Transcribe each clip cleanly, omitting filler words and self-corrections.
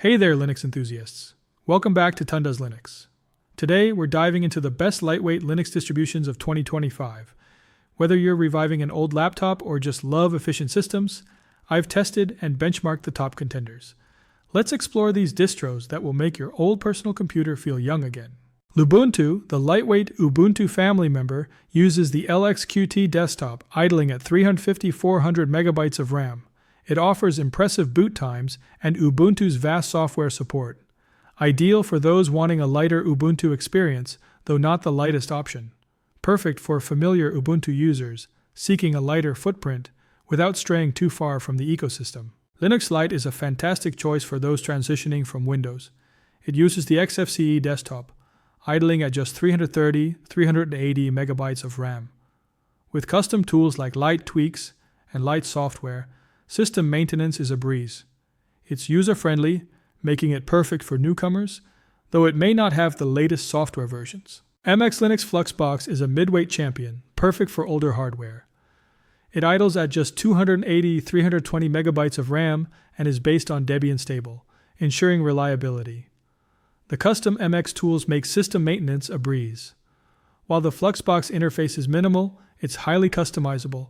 Hey there, Linux enthusiasts. Welcome back to tondoeslinux. Today, we're diving into the best lightweight Linux distributions of 2025. Whether you're reviving an old laptop or just love efficient systems, I've tested and benchmarked the top contenders. Let's explore these distros that will make your old personal computer feel young again. Lubuntu, the lightweight Ubuntu family member, uses the LXQT desktop idling at 350-400 megabytes of RAM. It offers impressive boot times and Ubuntu's vast software support. Ideal for those wanting a lighter Ubuntu experience, though not the lightest option. Perfect for familiar Ubuntu users seeking a lighter footprint without straying too far from the ecosystem. Linux Lite is a fantastic choice for those transitioning from Windows. It uses the XFCE desktop, idling at just 330-380 megabytes of RAM. With custom tools like Lite tweaks and Lite software, system maintenance is a breeze. It's user-friendly, making it perfect for newcomers, though it may not have the latest software versions. MX Linux Fluxbox is a midweight champion, perfect for older hardware. It idles at just 280-320 megabytes of RAM and is based on Debian stable, ensuring reliability. The custom MX tools make system maintenance a breeze. While the Fluxbox interface is minimal, it's highly customizable,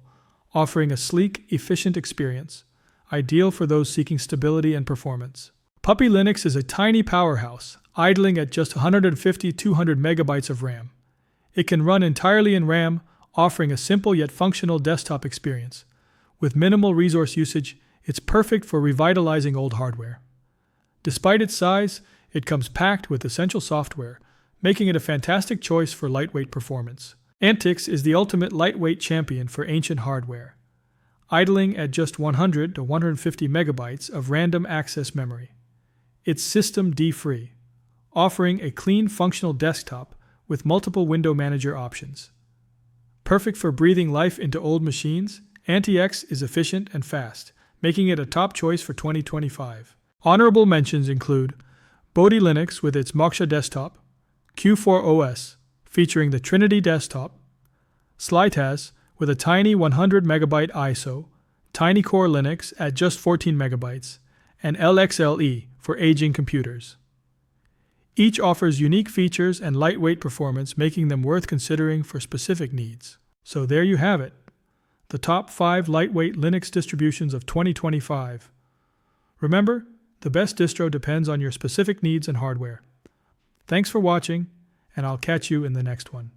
offering a sleek, efficient experience, ideal for those seeking stability and performance. Puppy Linux is a tiny powerhouse, idling at just 150-200 megabytes of RAM. It can run entirely in RAM, offering a simple yet functional desktop experience. With minimal resource usage, it's perfect for revitalizing old hardware. Despite its size, it comes packed with essential software, making it a fantastic choice for lightweight performance. Antics is the ultimate lightweight champion for ancient hardware, idling at just 100 to 150 megabytes of random access memory. It's systemd-free, offering a clean functional desktop with multiple window manager options. Perfect for breathing life into old machines, antiX is efficient and fast, making it a top choice for 2025. Honorable mentions include Bodhi Linux with its Moksha desktop, Q4OS, featuring the Trinity desktop, Slytas with a tiny 100 megabyte ISO, Tiny Core Linux at just 14 megabytes, and LXLE for aging computers. Each offers unique features and lightweight performance, making them worth considering for specific needs. So there you have it, the top 5 lightweight Linux distributions of 2025. Remember, the best distro depends on your specific needs and hardware. Thanks for watching, and I'll catch you in the next one.